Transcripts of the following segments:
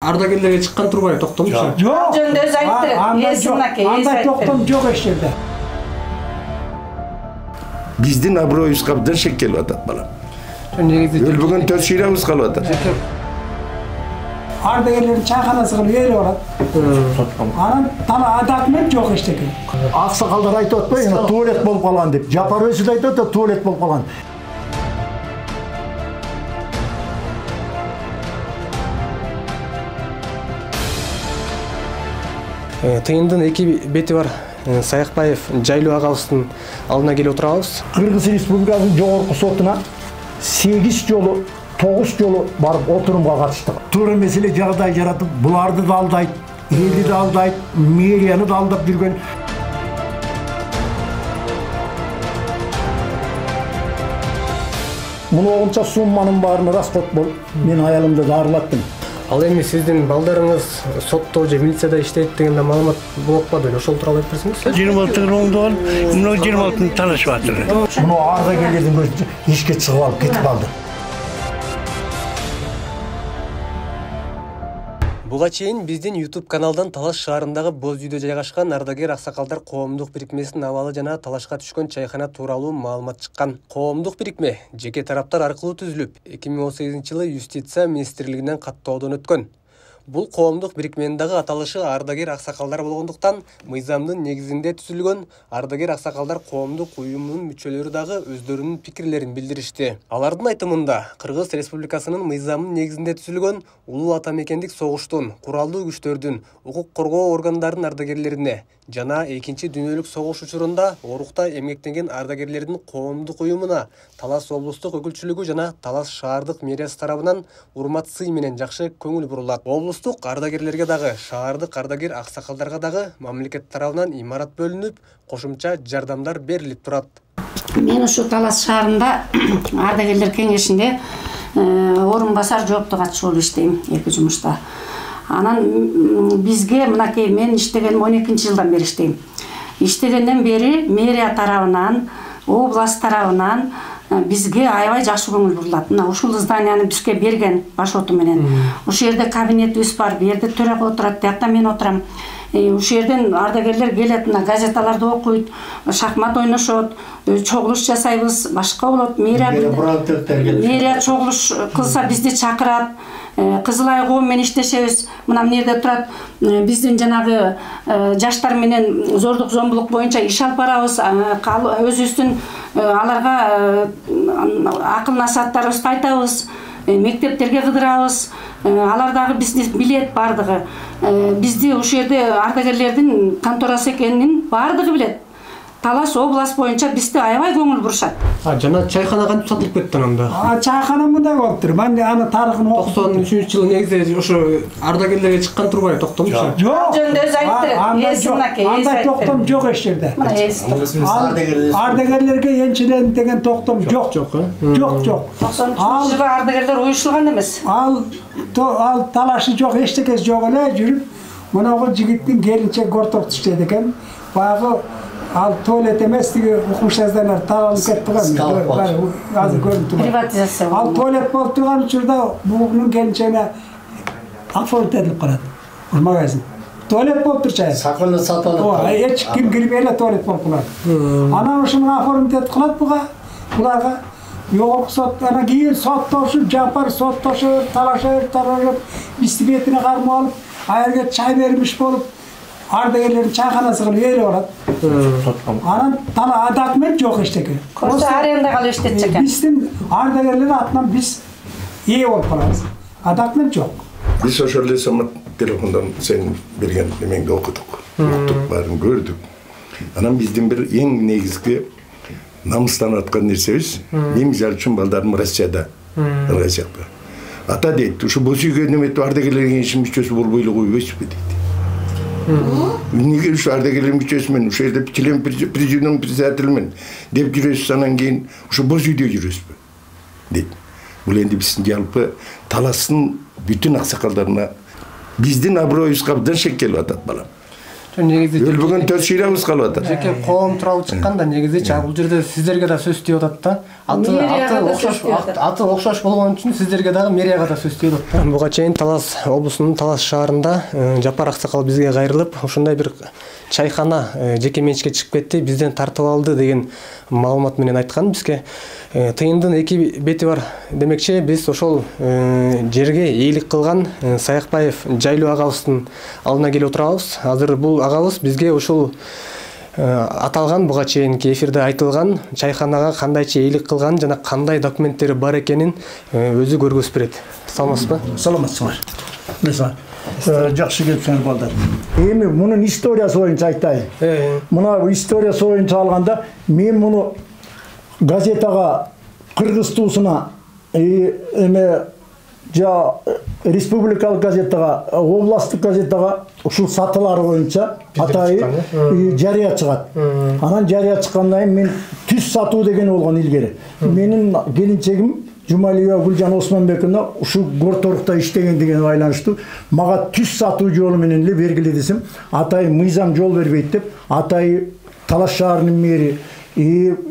ардагерлерге чыккан турбайбы токтомчу? Жок. Жөнүндө өз айтты. Андай токтом жок эч жерде. Биздин аброюбузга абдан шек келип атат балам. Негизи Өлбөгөн төс шыйрабыз калып атат. Ардагерлердин чайканасы кылып ээлеп барат. Анан тала документ жок эчтеке. Аксакалдар айтып атпайбы, туалет болуп калган деп. Жапар өзү айтып атат, туалет болуп калган. Тыйындын эки бети бар. Саякбаев Жайлуу агабыздын алдына келип отурабыз. Кыргыз Республикасынын жогорку сотуна 8 жолу 9 жолу барып отурумга катыштык. Туура маселе жагдай жаратып, буларды да алдайт, элди да алдайт, мэрияны да алдап жүргөн. Муну онча сумманын баарын расход болуп, мен аялымды дарылаттым. Ал эми сиздин балдарыңыз сотто же милицияда иштейт деген маалымат болуп калды. Ошол тууралуу айтып берсеңиз. 26 оңдогон, мына 26 талашып атыр. Муну ардагерлердин көзүнчө ишке чыгып алып кетип калды. Буга чейин биздин YouTube каналдан Талаш шаарындагы боз үйдө жайгашкан ардагер аксакалдар коомдук бирикмесинин абалы жана талашка түшкөн чайкана тууралуу маалымат чыккан. Коомдук бирикме жеке тараптар аркылуу түзүлүп, 2018-жылы Юстиция министрлигинен каттоодон өткөн. Бул коомдук бирикменин дагы аталышы ардагер аксакалдар болгондуктан, мыйзамдын негизинде түзүлгөн ардагер аксакалдар коомдук уюмунун мүчөлөрү дагы өздөрүнүн пикирлерин билдиришти. Алардын айтымында, Кыргыз Республикасынын мыйзамынын негизинде түзүлгөн улуу ата мекендик согуштун, куралдуу күчтөрдүн, укук коргоо органдарынын ардагерлерине жана Экинчи дүйнөлүк согуш учурунда орукта эмгектенген ардагерлердин коомдук уюмуна Талас облустук өкүлчүлүгү жана Талас шаардык мэриясы тарабынан урмат сый менен жакшы көңүл бурулат. Облустук ардагерлерге дагы, шаардык ардагер аксакалдарга дагы мамлекет тарабынан имарат бөлүнүп, кошумча жардамдар берилип турат. Мен ушу Талас шаарында ардагерлер кеңешинде орун басар жоопту катчы болуп иштейм, эки жумушта. Анан бизге мынакей мен иштеген 12-жылдан бери иштейм. Иштегенден бери мэрия тарабынан, область тарабынан бизге аябай жакшы көңүл бурулат. Мына ушул зданияны бизге берген башоту менен. Ушул жерде кабинетибиз бар, бу жерде төрага отурат, биякта мен отурам. Ушул жерден ардагерлер келет, мына газеталарды окуйт, шахмат ойношот, чогулуш жасайбыз, башка болот. Мэрия чогулуш кылса бизди чакырат. Кызылай коом менен иштешебиз. Мына жерде турат, биздин жанагы жаштар менен зордук зомбулук боюнча иш алып барабыз. Өзүбүздүн аларга акыл насааттарыбызды айтабыз, мектептерге кыдырабыз. Алар дагы бизди билет бардыгы. Бизди ушул жерде ардагерлердин конторасы экенин бардыгы билет. Талас область боюнча бизди аябай көңүл бурушат. Жана чайкана кантип сатылып кетти анда? Чайкана мындай болуптур. Мен аны тарыхын окудум. 93-жылы негизи ошо ардагерлерге чыккан турбайбы токтомчу? Жок. Жөнүндө өз айтты. Андай токтом жок эч жерде. Ардагерлерге енчилен деген токтом жок. Жок. 93-жылы ардагерлер уюшулган эмес. Ал талашы жок, эчтекеси жок эле жүрүп, мынагы жигиттин келинчеги кортопто иштейт экен. Баягы ал туалет эмес, тиги укмуштардан таралып кетти го. Азыр көрүнүп турат. Приватизация. Ал туалет болуп турган учурда бугунун келинчегине оформить этилип калат. Магазин. Туалет болуп турчу. Сакыны сатылып. Эч ким кирбей эле туалет болуп калат. Анан ошону оформить этип калат буларга. Жогорку сот, анан кийин соттошуп, жапар соттошуп, талашып, бизди бетине кармап алып, аялга чай бермиш болуп, ардагерлердин чайканасы кылып ээлеп барат. Анан тала документ жок эчтеке. Ошо арендага алып иштетчү экен. Биздин ардагерлер атынан биз ээ болуп калабыз. Документ жок. Биз ошол эле самат телефондон сен берген немеңди окудук. Уктук, баарын көрдүк. Анан биздин бир эң негизги намыстанып аткан нерсебиз, мен мисалы үчүн балдарым Россияда. Ата дейт, ушу боз үйгө неметип ардагерлер кеңешинин мүчөсү болбой эле койбойсузбу дейт. Неге ушу ардагерлер мүчөсүмүн, ушул жерде член президиум председателимин деп жүрөсүз, анан кийин ушу боз үйдө жүрөсүзбү дейт. Бул энди биздин жалпы Таластын бүтүн аксакалдарына биздин аброюбузга абдан шек келип атат балам. негизи өлбөгөн 4 шыйрабыз калып атат. жеке коом тууралуу чыкканда негизи бул жерде сиздерге да сөз тийип атат да. Аты окшош болгон үчүн сиздерге дагы мэрияга да сөз тийип атат. Буга чейин Талас облусунун Талас шаарында Жапар аксакал бизге кайрылып, ушундай бир чайхана жеке менчикке чыгып кетти, бизден тартып алды деген маалымат менен айткан бизге. Тыйындын эки бети бар демекчи, биз ошол жерге ээлик кылган Саякбаев Жайлуу агабыздын алдына келип отурабыз. Азыр бул агабыз бизге ушул аталган буга чейинки эфирде айтылган чайханага кандайча ээлик кылган жана кандай документтери бар экенин өзү көргөзүп берет. Саламатсызбы? Саламатсыздар. Жакшы келипсиңер балдар. Эми мунун историясы боюнча айтайын. Мына историясы боюнча алганда мен муну газетага Кыргыз туусуна эме республикалык газетага, областтык газетага ушул сатылары боюнча атайы жарыя чыгат. Анан жарыя чыккандан кийин мен түз сатуу деген болгон илгери. Менин келинчегим Жумалиева Гүлжан Осмонбековна ушул Горторукта иштегендигине байланыштуу мага түз сатуу жолу менен эле бергиле десем, атайы мыйзам жол бербейт деп, атайы Талас шаарынын мэри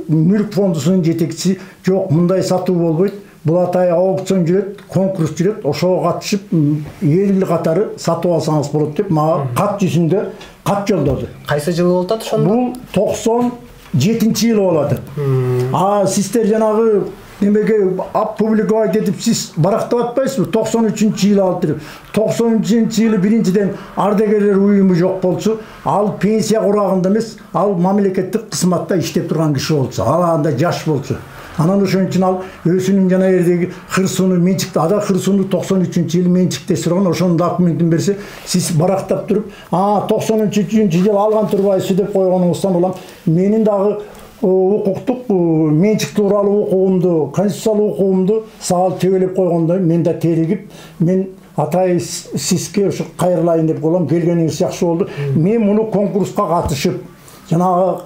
мүлк фондусунун жетекчиси жок, мындай сатуу болбойт. Бул атайы аукцион жүрөт, конкурс жүрөт, ошого катышып эл катары сатып алсаңыз болот деп мага кат жүзүндө кат жолдоду. Кайсы жылы болуп атат ошондо? Бул 97-жылы болот. Сиздер жанагы немеге публикага кетип сиз барактап атпайсызбы? 93-жылы алып туруп. 93-жылы биринчиден ардагерлер уюму жок болчу. Ал пенсия курагында эмес, ал мамлекеттик кызматта иштеп турган киши болчу. Ал анда жаш болчу. Анан ошон үчүн ал өзүнүн жана жердеги кырсууну менчикте, ада кырсууну 93-жылы менчикте сурган, ошонун документин берсе, сиз барактап туруп, 93-жылы алган турбайсыз деп койгонуңуздан улам менин дагы укуктук менчик тууралуу укугумду, конституциялык укугумду саал төбөлөп койгондой мен да теригип, мен атайы сизге ушу кайрылайын деп коем, келгениңиз жакшы болду. Мен муну конкурска катышып, жанагы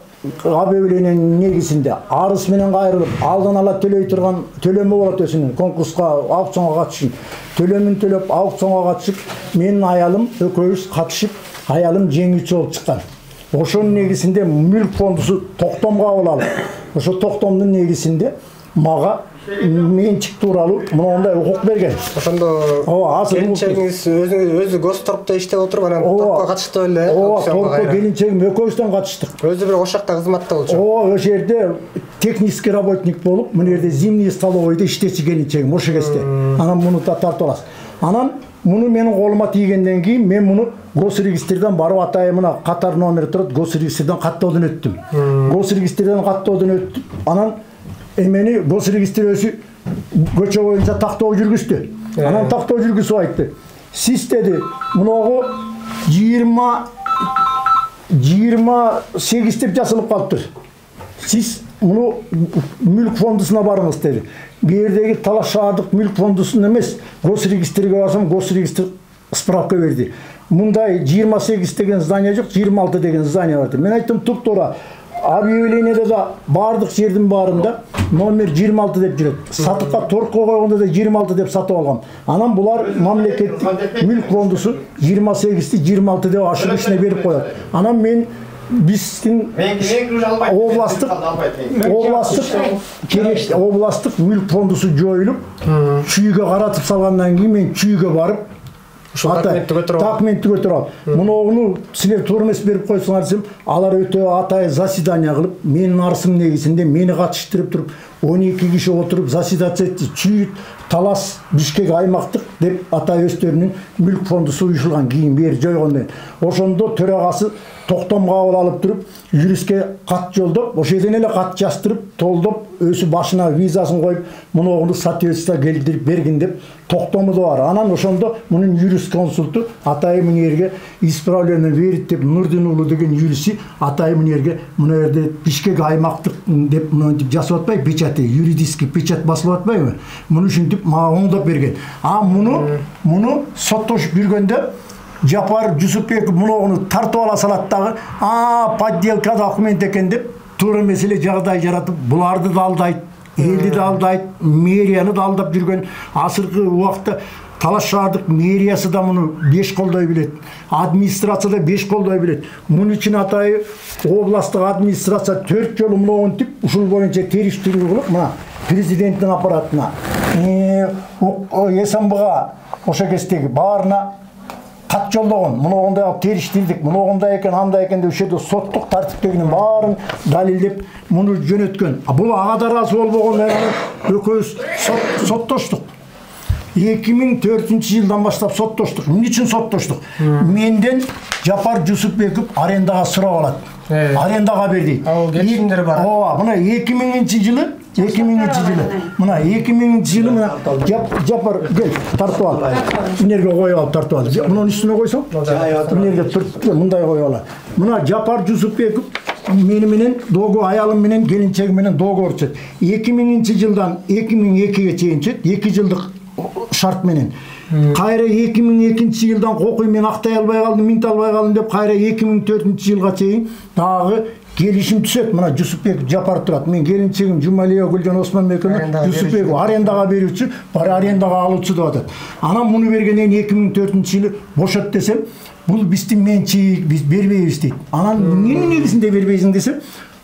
объявлениянын негизинде арыз менен кайрылып, алдан ала төлөй турган төлөмү болот өзүнүн конкурска, аукционга катыш үчүн. Төлөмүн төлөп аукционга катышып, менин аялым экөөбүз катышып, аялым жеңүүчү болуп чыккан. Ошонун негизинде мүлк фондусу токтомго кабыл алып, ошо токтомдун негизинде мага менчик тууралуу мондай укук берген. Ошондо келинчегиңиз өзү Госторпто иштеп отуруп, анан топко катышты эле. Топко келинчегим экөөбүздөн катыштык. Өзү бир ошол жакта кызматта болчу. Ошол жерде технический работник болуп, мына жерде зимний столовойдо иштечи келинчегим ошол кезде. Анан муну да тартып аласыз. Анан муну менин колума тийгенден кийин мен муну госрегистрден барып атайы мына катар номер турат, госрегистрден каттоодон өттүм. Госрегистрден каттоодон өттүп, анан эмени госрегистр өзү көчө боюнча тактоо жүргүздү. Анан тактоо жүргүзүп айтты. Сиз деди, муногу 28 деп жазылып калыптыр. Сиз муну мүлк фондусуна барыңыз деди. Бу жердеги Талас шаардык мүлк фондусуна эмес, госрегистрге барсам, госрегистр справка берди. Мындай 28 деген здание жок, 26 деген здание бар. Мен айттым, туп-туура объявлениеде да бардык жердин баарында номер 26 деп жүрөт. Сатыкка торкко койгондо да 26 деп сатып алгам. Анан булар мамлекеттик мүлк фондусу 28-ти 26 деп ошибочно берип коет. Анан мен биздин областтык мүлк фондусу жоюлуп, чүйгө каратып салгандан кийин мен чүйгө барып документти көтөрүп алып, муну силер туура эмес берип койсуңар десем, алар өтө атайы заседание кылып, менин арызымдын негизинде мени катыштырып туруп, 12 киши отуруп заседация этти. Чүй Талас Бишкек аймактык деп атайы өздөрүнүн мүлк фондусу уюшулган, кийин бери жойгондон. Ошондо төрагасы токтомго кабыл алып туруп, юристке кат жолдоп, ошол жерден эле кат жаздырып, толдоп, өзү башына визасын коюп, муну соответствие келтирип бергин деп токтому да бар. Анан ошондо мунун юрист консульту атайы мына жерге исправление берит деп Нурдин уулу деген юристи атайы мына жерге мына жерде Бишкек аймактык деп мынтип жазып атпай, печати, юридический печать басылып атпайбы? Муну ушинтип мага оңдоп берген. Муну соттошуп жүргөндө Жапар Жусупбеков муну тартып ала салат дагы, подделка документ экен деп туура эмес эле жагдай жаратып, буларды да алдайт, элди да алдайт, мэрияны да алдап жүргөн. Азыркы убакта Талас шаардык мэриясы да муну беш колдой билет. Администрация да беш колдой билет. Мунун үчүн атайы областтык администрация 4 жолу мынтип ушул боюнча териштирүү кылып, мына президенттин аппаратына, СМБга ошо кездеги баарына кат жолдогон. Мындай алып териштирдик, мындай экен, андай экен деп ошол соттук тартиптегинин баарын далилдеп муну жөнөткөн. Бул ага да ыраазы болбогон, экөөбүз соттоштук. 2004-жылдан баштап соттоштук. Эмне үчүн соттоштук? Менден Жапар Жусупбеков арендага сурап алат. Арендага берди. Ал келишимдер бар. Ооба, мына 2000-жылы мына 2000-жылы мына Жапар кел тартып ал. Эмнеге коюп алып тартып ал. Мунун үстүнө койсоң, эмнеге туруп мындай коюп алат. Мына Жапар Жусупбеков менен доого аялым менен келинчеги менен доогор чет. 2000-жылдан 2002-ге чейин чет, 2 жылдык шарт менен. Кайра 2002-жылдан кокуй мен актай албай калдым, минте албай калдым деп кайра 2004-жылга чейин дагы келишим түшөт. Мына Жусупбек Жапар турат. Мен келинчегим Жумалия Гүлжан Осмонбековна Жусупбек арендага берүүчү, бара арендага алуучу деп атат. Анан муну бергенден 2004-жылы бошот десем, бул биздин менчик, биз бербейбиз дейт. Анан эмненин негизинде бербейсиң десем,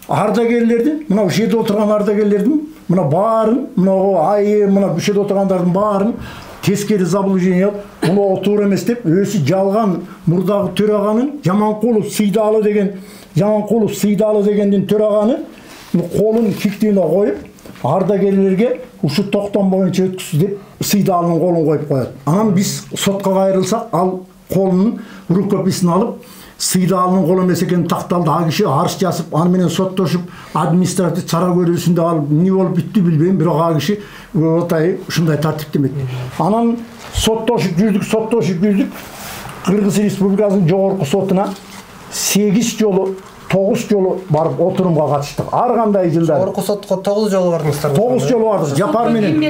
ардагерлердин, мына ушул жерде отурган ардагерлердин, мына баарын, мына айы, мына ушул жерде отургандардын баарын тескери заблуждение алып, муну туура эмес деп, өзү жалган мурдагы төраганын Жаманкулов Сыйдалы дегендин төраганы колун киктүүнө коюп, ардагерлерге ушу токтом боюнча өткүз деп Сыйдалынын колун коюп коет. Анан биз сотко кайрылсак, ал колунун рукописин алып, Сыйдалынын колу эмес экенин такталды. А киши арыз жазып, аны менен соттошуп, административ чара көрүүсүндө алып, эмне болуп бүттү билбейм, бирок а киши отай ушундай тартиптемек. Анан соттошуп жүрдүк. Кыргыз Республикасынын жогорку сотуна 8 жолу 9 жолу барып отурумга катыштык. Ар кандай жылдар. Жогорку сотко 9 жолу бардыңыздар. 9 жолу бардык. Жапар менен.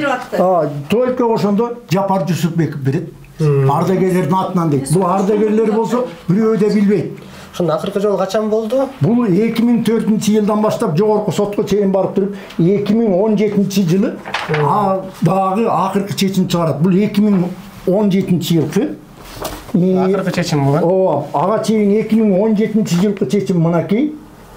Төлкө ошондо Жапар Жусупбеков берет. Ардагерлердин атынан дейт. Бул ардагерлер болсо бирөө да билбейт. Ошондо акыркы жолу качан болду? Бул 2004-жылдан баштап жогорку сотко чейин барып туруп, 2017-жылы дагы акыркы чечим чыгарат. Бул 2017-жылкы акыркы чечим болгон. Ооба, ага чейин 2017-жылкы чечим мынакей.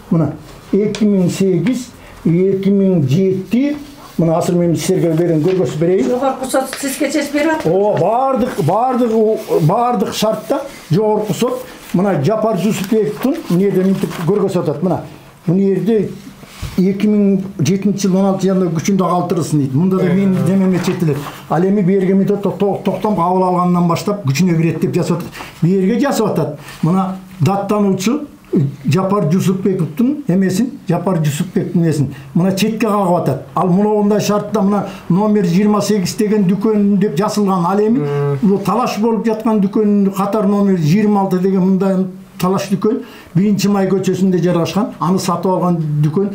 Мына 2008, 2007 мына азыр мен силерге берген көргөзүп берейин. Жогорку сот сизге чечип берип атты. Ооба, бардык шартта жогорку сот мына Жапар Жусупбековдун эмнеде мынтип көргөзүп атат. Мына бул жерде 2007-жыл 16-янда күчүндө калтырылсын дейт. Мында да мен демеме четилет. Ал эми берге мынтип токтом кабыл алгандан баштап күчүнө кирет деп жазып атат. Берге жазып атат. Мына даттануучу Жапар Жусупбековдун эмесин, Жапар Жусупбековдун эмесин мына четке кагып атат. Ал мындай шартта мына номер 28 деген дүкөн деп жазылган. Ал эми бул талаш болуп жаткан дүкөн катар номер 26 деген мындай талаш дүкөн 1-май көчөсүндө жайгашкан. Аны сатып алган дүкөн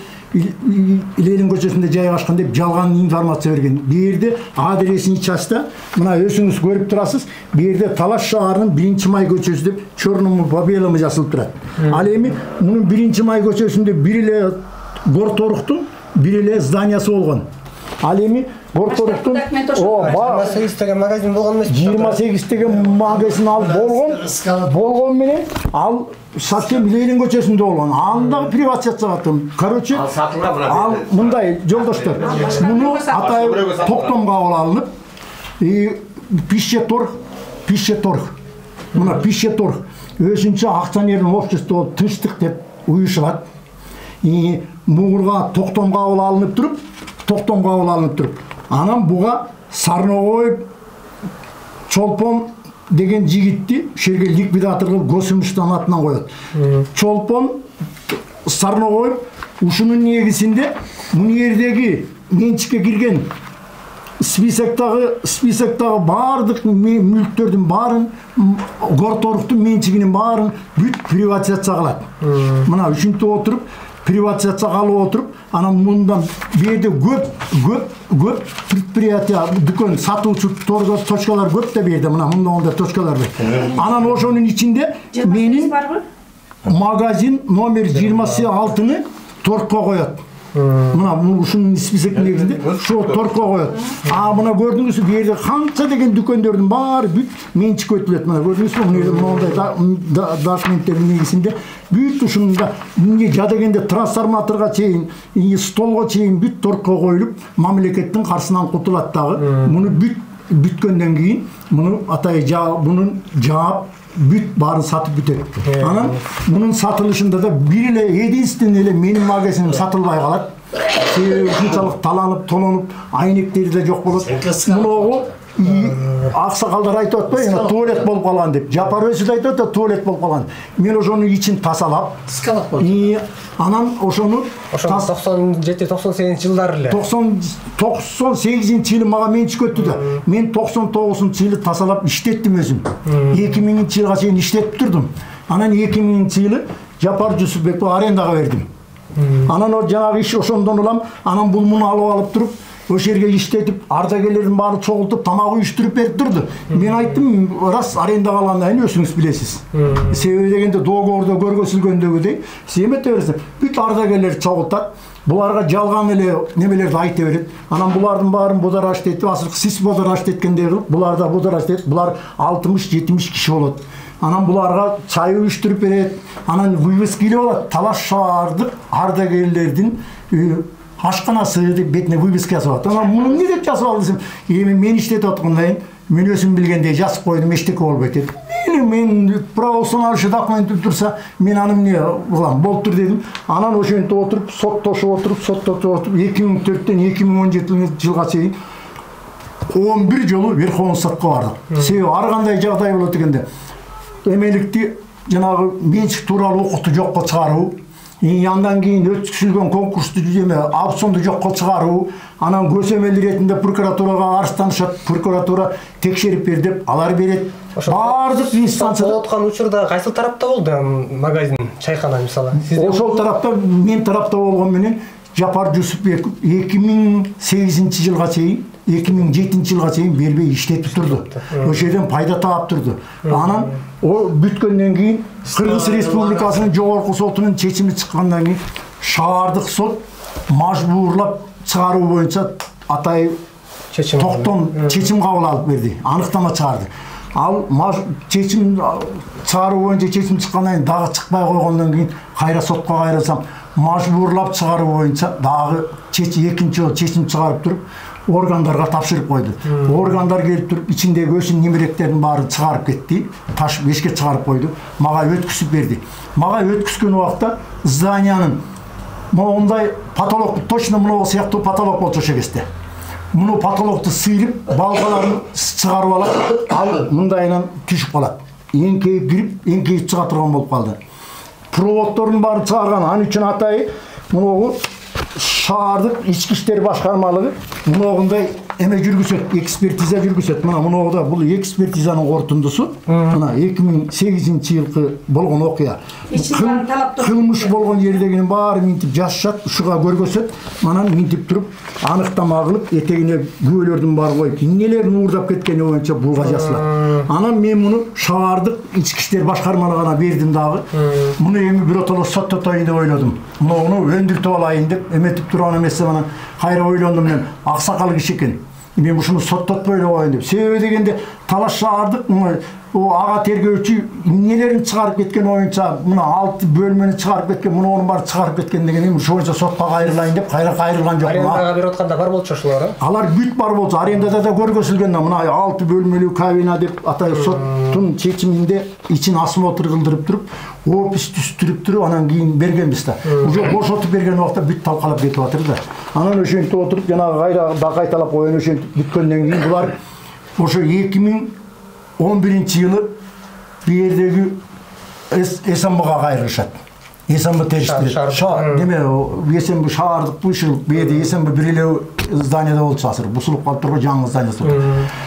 Ленин көчөсүндө жайгашкан деп жалган информация берген. Бу жерде адресин чачта мына өзүңүз көрүп турасыз. Бу жерде Талаш шаарынын 1-май көчөсү деп чорному по белому жазылып турат. Ал эми мунун 1-май көчөсүндө бир эле горторуктун бир эле зданиясы болгон. Ал эми горторуктун 28 деген магазин болгон эмес. 28 деген магазин ал болгон менен ал совсем Ленин көчөсүндө болгон. Андагы приватизация кылдым. Короче, ал мындай жолдоштор. Муну атай токтом кабыл алынып, пищеторг. Мына пищеторг өзүнчө акционердин обществосу болуп тынчтык деп уюшулат. Муурга токтом кабыл алынып туруп, анан буга Сарногой Чолпон деген жигитти шерге ликвидатор кылып Госимуштан атынан коет. Чолпон Сарногой ушунун негизинде муну жердеги менчикке кирген списоктагы баардык мүлктөрдүн баарын, горторуктун менчигинин баарын бүт приватизация кылат. Мына ушинтип отуруп приватизация кылып отуруп, анан мындан берде көп предприятие, дүкөн сатуучу точкалар көп да берди. Мына мындай точкалар бар. Анан ошонун ичинде менин магазин номер 26-ны торгко коет. Мына ушунун список негизинде ошо торко коет. Мына көрдүңүзбү, бу жерде канча деген дүкөндөрдүн баары бүт менчикке өтүлөт. Мына көрдүңүзбү, мондай документтердин негизинде бүт ушунда эмне жадегенде трансформаторго чейин, столго чейин бүт торко коюлуп, мамлекеттин каршысынан кутулат дагы. Муну бүткөндөн кийин муну атай мунун жаап бүт баарын сатып бүтөт. Анан мунун сатылышында да бир эле единственный эле менин магазиним сатылбай калат. Себеби ушунчалык таланып, тононуп, айнектери да жок болот. Муногу аксакалдар айтып атпайбы, туалет болуп калган деп. Жапар өзү да айтып атат, туалет болуп калган. Мен ошонун ичин тазалап, скалап болду. Анан ошону 97-98 жылдары эле. 98-жылы мага менчик өттү да. Мен 99-жылы тазалап иштеттим өзүм. 2000-жылга чейин иштетип турдум. Анан 2000-жылы Жапар Жусупбекке арендага бердим. Анан о жанагы иш ошондон улам, анан бул муну алып туруп, ошол жерге иштетип, ардагерлердин баарын чогултуп, тамак уюштуруп берип турду. Мен айттым, рас арендага алгандан кийин өзүңүз билесиз. Себеби дегенде договордо көргөзүлгөндөгүдөй, семете берсе, бүт ардагерлер чогултат, буларга жалган эле немелерди айта берет. Анан булардын баарын будараш дейт, асылкы сиз будараш деткендей кылып, булар да будараш дейт. Булар 60-70 киши болот. Анан буларга чай уюштуруп берет. Анан вывеска илип алат. Талаш шаардык ардагерлердин ашканасы деп бетине вывеска жазып атат. Анан муну эмне деп жазып алдым? Эми мен иштетип аткандай, мен өзүм билгендей жазып койдум, эчтеке болбойт деп. Мен правоустанавливающий документ турса, мен аны эмне кылам, болуптур дедим. Анан ошентип отуруп, соттошуп отуруп, 2004-тен 2017 жылга чейин 11 жолу Верховный сотко бардык. Себеби ар кандай жагдай болот дегенде, эмеликти жанагы менчик тууралуу укукту жокко чыгаруу, андан кийин өткүзүлгөн конкурсту аукционду жокко чыгаруу, анан көзөмөл иретинде прокуратурага арызданышат, прокуратура текшерип бер деп алар берет. Бардык инстанция болуп аткан учурда кайсы тарапта болду магазин, чайкана мисалы? Ошол тарапта, мен тарапта болгон менен Жапар Жусупбеков 2008-жылга чейин, 2007-жылга чейин бербей иштетип турду. Ошол жерден пайда таап турду. Анан о бүткөндөн кийин Кыргыз Республикасынын жогорку сотунун чечими чыккандан кийин шаардык сот мажбурлап чыгаруу боюнча атай токтом чечим кабыл алып берди, аныктама чыгарды. Ал чечим чыгаруу боюнча чечим чыккандан кийин дагы чыкпай койгондон кийин кайра сотко кайрылсам, мажбурлап чыгаруу боюнча дагы экинчи жолу чечим чыгарып туруп органдарга тапшырып койду. Органдар келип туруп ичиндеги өсүн немеректердин баарын чыгарып кетти, ташып эшикке чыгарып койду. Мага өткүзүп берди. Мага өткүзгөн убакта зданиянын мондай потолок, точно мына сыяктуу потолок болчу ошол кезде. Муну потолокту сыйрып, балгаларын чыгарып алат, ал мындайынан түшүп калат. Эңкейип кирип, эңкейип чыга турган болуп калды. Проводдордун баарын чыгарган, ал үчүн атай муну шаардык ички иштер башкармалыгы мындай эме жүргүзөт, экспертиза жүргүзөт. Мына мынууда бул экспертизанын корутундусу. Мына 2008-жылкы болгон окуя. Кылмыш болгон жердегинин баары минтип жазышат, ушуга көргөзөт. Анан минтип туруп, аныктама кылып, этегине күбөлөрдүн баары коюп, эмнелердин уурдап кеткени боюнча буга жазылат. Анан мен муну шаардык ички иштер башкармалыгына бердим дагы. Муну эми биротоло соттотойн деп ойлодум. Муну өндүртүп алайын деп эметип турган эмес, анан кайра ойлондум мен, аксакал киши экен. Мен ушуну соттотпой эле коеюн деп. Себеби дегенде Талаш шаардык ага тергөөчү эмнелерин чыгарып кеткен боюнча, мына 6 бөлмөнү чыгарып кеткен, мунун баары чыгарып кеткен деген эми ошо боюнча сотко кайрылайын деп кайра кайрылган жок. Арендага берип атканда бар болчу ошолор? Алар бүт бар болчу. Арендада да көргөзүлгөн, мына 6 бөлмөлүү кабина деп атай соттун чечиминде ичин осмотр кылдырып туруп, опис түстүрүп туруп, анан кийин бергенбиз да. Уже бошотуп берген убакта бүт талкалап кетип атыр да. Анан ошентип отуруп, жанагы кайра да кайталап коюн, ошентип бүткөндөн кийин булар ошо 2011-жылы бу жердеги СМБга кайрылышат. СМБ териштирет. Неме, СМБ шаардык бушул, бу жерде СМБ бир эле зданияда болчу азыр. Бусулуп калып турган жаңы зданиясы.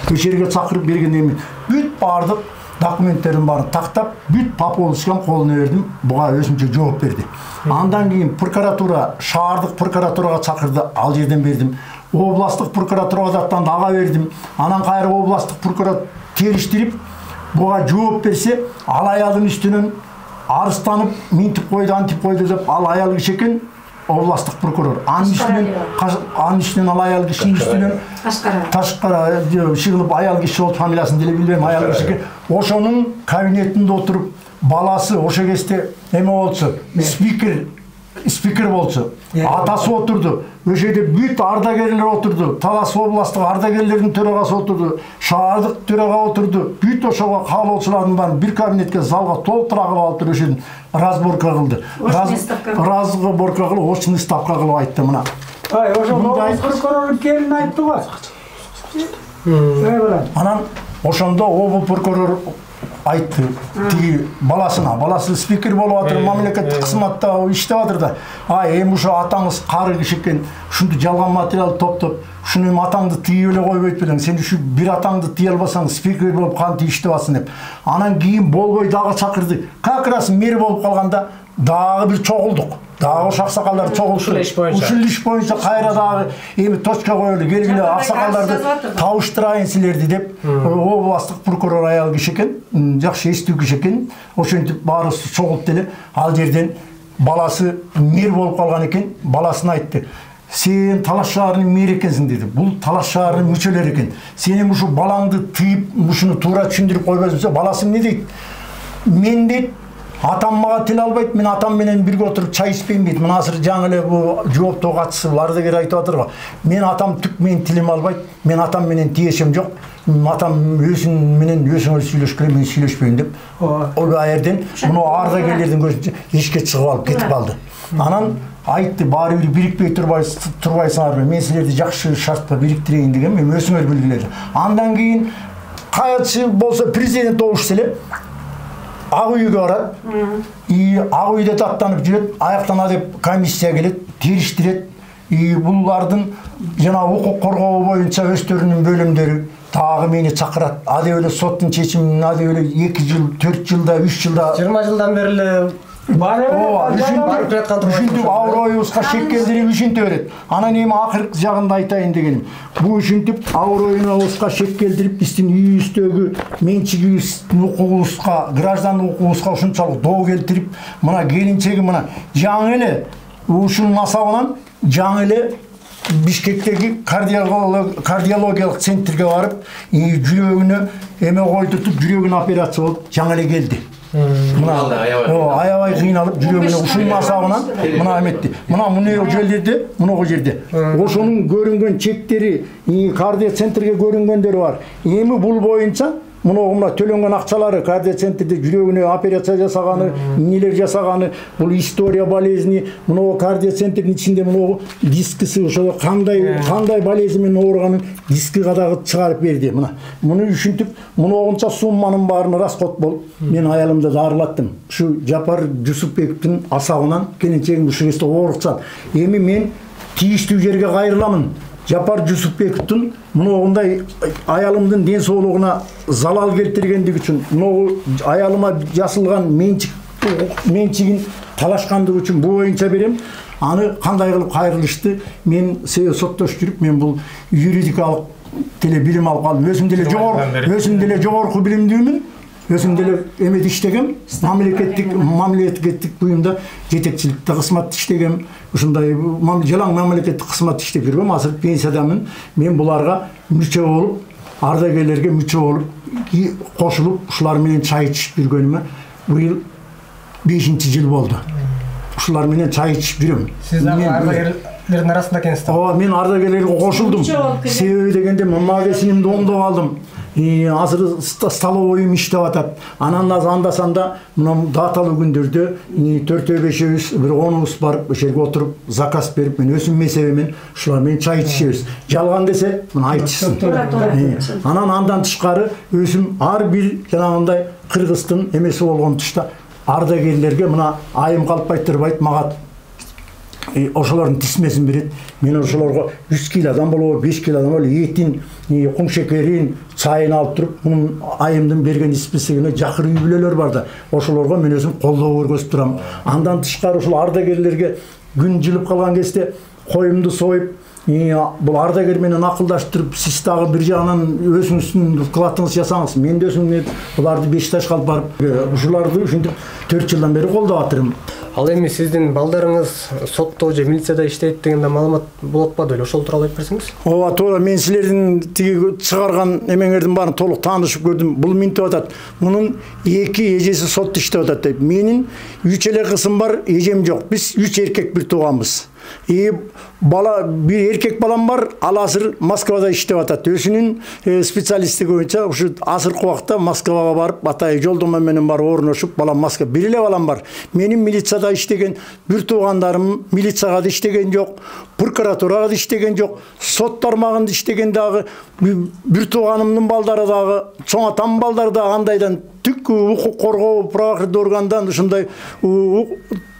Ошол жерге чакырып бергенден кийин бүт бардык документтерин баарын тактап, бүт пополничкан колуна бердим, буга өзүнчө жооп берди. Андан кийин прокуратура, шаардык прокуратурага чакырды, ал жерден бердим. Областтык прокуратурага даттанды, ага бердим. Анан кайра областтык прокуратура териштирип, буга жооп берсе, ал аялдын үстүнөн арызданып, минтип койду, антип койду деп, ал аял киши экен, областық прокурор. Анын үстінен ал аял кишинин үстүнөн Ташкара чыгылып аял киши болуп фамилиясын деле билбейм, аял киши. Ошонун кабинетинде отуруп баласы ошо кезде эме болчу, спикер болчу. Атасы отурду. Ошол жерде бүт ардагерлер отурду. Талас областык ардагерлердин төрагасы отурду. Шаардык төрага отурду. Бүт ошого каалоочулардын баарын бир кабинетке залга толтура алып туруп ошол разборка кылды. Разборка кылып, очный ставка кылып айтты мына. Ошол прокурор келин айтты го. Анан ошондо обл прокурор айтты, тиги баласы спикер болуп атыр, мамлекеттик кызматта иштеп атыр да. Эми ошо атаңыз кары киши экен, ушунду жалган материал топтоп, ушуну эми атаңды тийип эле койбойт белең. Сен ушу бир атаңды тие албасаң, спикер болуп кантип иштеп атсың деп. Анан кийин болбой дагы чакырды. Как раз мэр болуп калганда дагы бир чогулдук. Дагы ош аксакалдар чогулушту. Ушул иш боюнча кайра дагы эми точка коелу, келгиле аксакалдарды табыштырайын силерди деп, областык прокурор аял киши экен, жакшы эстүү киши экен. Ошентип баарыбыз чогулуп деле ал жерден баласы мэр болуп калган экен, баласына айтты. Сен Талаш шаарынын мэри экенсиң деди. Бул Талаш шаарынын мүчөлөрү экен. Сен ушу балаңды тыйып, ушуну туура түшүндүрүп койбойсуң. Баласы эмне дейт? Мен дейт, атам мага тил албайт, мен атам менен бирге отуруп чай ичпейм дейт. Мына азыр жаңы эле бул жооптоо катчысы ардагер айтып атыр го. Мен атам түк менин тилим албайт, мен атам менен тиешем жок. Атам өзүң менен өзүңөр сүйлөшкүлө, мен сүйлөшпөйм деп. Ол аерден муну ардагерлердин көзүнчө эшикке чыгып алып кетип калды. Анан айтты, баары бир бирикпей турбайсыңарбы? Мен силерди жакшы шартка бириктирейин деген, мен өзүңөр билгиле. Андан кийин кайсы болсо президент болуш эле Ак үйгө барат. Ак үйдө таттанып жүрөт, аяктана деп комиссия келет, териштирет. Булардын жана укук коргоо боюнча өздөрүнүн бөлүмдөрү дагы мени чакырат. Ады эле соттун чечимин, ады эле 2 жыл, 4 жылда, 3 жылда, 20 жылдан бери эле ушинтип аброюбузга шек келтирип ушинте берет. Анан эми акыркы жагында айтайын дегеним. Бул ушинтип аброюбузга шек келтирип биздин үйүбүздөгү менчигибиз, укугубузга, граждан укугубузга ушунчалык доо келтирип, мына келинчеги мына жаңы эле ушунун асабынан жаңы эле Бишкектеги кардиологиялык центрге барып, жүрөгүнө эме койдуртуп, жүрөгүнө операция болуп, жаңы эле келди. Мына аябай кыйналып, жүрөгүнө ушунун асабынан мына эметти. Мына мунуго жерде, ошонун көрүнгөн чектери, кардио центрге көрүнгөндөрү бар. Эми бул боюнча мына төлөнгөн акчалары кардио центрде жүрөгүнө операция жасаганы, эмнелер жасаганы, бул история болезни, мына кардио центрдин ичинде мына дискиси ошо кандай болезнь менен ооруганын дискига дагы чыгарып берди. Муну ушинтип, мынагынча сумманын баарын расход болуп, мен аялымды дарылаттым. Ушу Жапар Жусупбековдун асабынан келинчегим ушул кезде оорукчан. Эми мен тийиштүү жерге кайрыламын. Жапар Жусупбековдун мындай аялымдын ден соолугуна залал келтиргендиги үчүн, аялыма жасылган менчигин талашкандыгы үчүн бул боюнча берем. Аны кандай кылып кайрылышты? Мен соттош жүрүп, мен бул юридикалык деле билим алып калдым. Өзүм деле жогорку билимдүүмүн. Өзүм деле эмеде иштегем, мамлекеттик буюмда жетекчиликте кызмат иштегем. Ушундай жалаң мамлекеттик кызмат иштеп жүргөм. Азыр пенсиядамын. Мен буларга мүчө болуп, ардагерлерге мүчө болуп, кошулуп, ушулар менен чай ичип жүргөнүмө быйыл 5-жыл болду. Ушулар менен чай ичип жүрөм. Сиз ардагерлердин арасында экенсиз. Мен ардагерлерге кошулдум. Себеби дегенде магазинимди оңдоп алдым. Азыр столовойум иштеп атат. Анан анда-санда мына даталуу күндөрдө 4-5 бир 10 барып ошол жерге отуруп заказ берип, мен өзүм месебимен ушулар менен чай ичишебиз. Жалган десе, мына айтышсын. Анан андан тышкары өзүм ар бир жанагындай кыргыздын эмеси болгон тушта ардагерлерге мына айым калпайтырбайт мага ошолордун тисмесин берет. Мен ошолорго 3 килодан болобу, 5 килодан болобу этин, кум шекерин, чайын алып туруп, мунун айымдын берген списигине жакыр үй бүлөлөр бар да. Ошолорго мен өзүм колдоо көргөзүп турам. Андан тышкары ушул ардагерлерге күн жылып калган кезде коюмду союп, Бул ардагер менен акылдаштырып, сиз дагы бир жагынан өзүңүздүн вкладыңызды жасаңыз. Мен да өзүм буларды Бешташка алып барып, ушуларды ушинтип 4 жылдан бери колдоп атырмын. Ал эми сиздин балдарыңыз сотто же милицияда иштейт деген маалымат болуп атпады беле? Ошол тууралуу айтып берсеңиз. Ооба, туура. Мен силердин тиги чыгарган эмеңердин баарын толук таанышып көрдүм. Бул минтип атат. Мунун 2 эжеси сотто иштеп атат деп. Менин 3 эле кызым бар, эжем жок. Биз 3 эркек бир тууганбыз. Бала bir erkek balam var, al asır Moskvada иштеп атат. Өзүнүн специалисттиги боюнча ушу азыркы убакта Москвага барып, батайы жолдомо менен барып орношуп, балам Москва. Бир эле балам бар. Менин милицияда иштеген бир туугандарым милицияга да иштеген жок, прокуратурага да иштеген жок, сот тармагында иштеген дагы бир тууганымдын балдары дагы, чоң атамдын балдары дагы андайдан түк укук коргоо правоохранительный органдан ушундай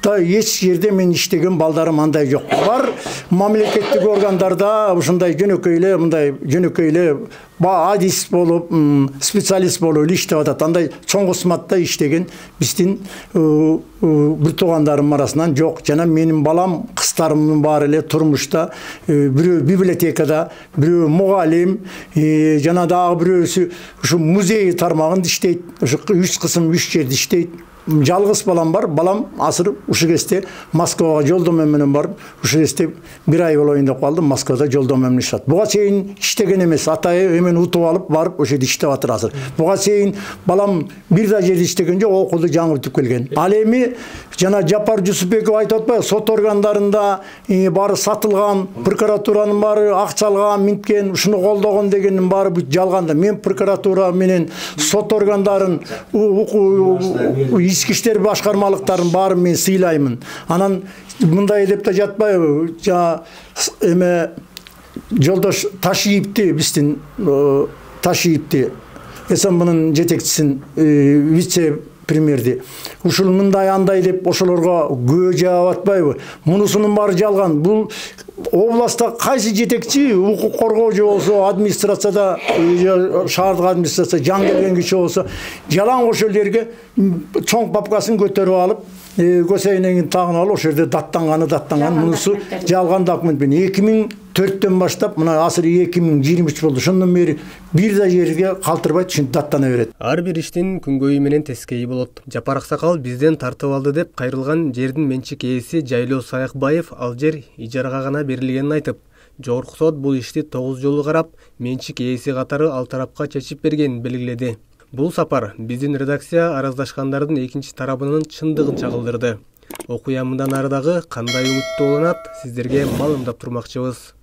эч жерде мен иштеген балдарым андай жок. Бар мамлекеттик органдарда ушундай жөнөкөй эле, мындай жөнөкөй эле адис болуп, специалист болуп эле иштеп атат. Андай чоң кызматта иштеген биздин бир туугандарым арасынан жок. Жана менин балам, кыздарымдын баары эле турмушта, бирөө библиотекада, бирөө мугалим, жана дагы бирөөсү ушу музей тармагында иштейт. Ушу 3 кызым 3 жерде иштейт. Жалгыз балам бар. Балам азыр ушу кезде Москвага жолдомо менен барып, ушу кезде 1 ай болоюн деп калдым. Москвада жолдомо менен иштеп. Буга чейин иштеген эмес. Атайы эмен утуп алып барып ошо жерде иштеп атыр азыр. Буга чейин балам бир да жерде иштеген жок, окууду жаңы бүтүп келген. Ал эми жана Жапар Жусупбеков айтып атпайбы, сот органдарында баары сатылган, прокуратуранын баары акчалган, минткен, ушуну колдогон дегендин баары бүт жалган да. Мен прокуратура менен сот органдарын ички иштер башкармалыктарын баарын мен сыйлаймын. Анан мындай деп да жатпайбы, эме жолдош Ташиевди, биздин Ташиевди, СМБнын жетекчисин, вице премьерди. Ушул мындай андай деп ошолорго күбө жаап атпайбы? Мунусунун баары жалган. Бул областта кайсы жетекчи укук коргоочу болсо, администрацияда, шаардык администрация жан келген киши болсо, жалаң ошол жерге чоң папкасын көтөрүп алып, көсөйнеңин тагын алып, ошол жерде даттанган, мунусу жалган документ менен 2004-төн баштап, мына азыр 2023 болду. Ошондон бери бир да жерге калтырбай ушинтип даттана берет. Ар бир иштин күнгөйү менен тескейи болот. Жапар Аксакал бизден тартып алды деп кайрылган жердин менчик ээси Жайлоо Саякбаев ал жер ижарага гана берилгенин айтып, жогорку сот бул ишти 9 жолу карап, менчик ээси катары ал тарапка чечип бергенин белгиледи. Бул сапар биздин редакция араздашкандардын экинчи тарабынын чындыгын чагылдырды. Окуя мындан ары дагы кандай өтүп уланат, сиздерге маалымдап турмакчыбыз.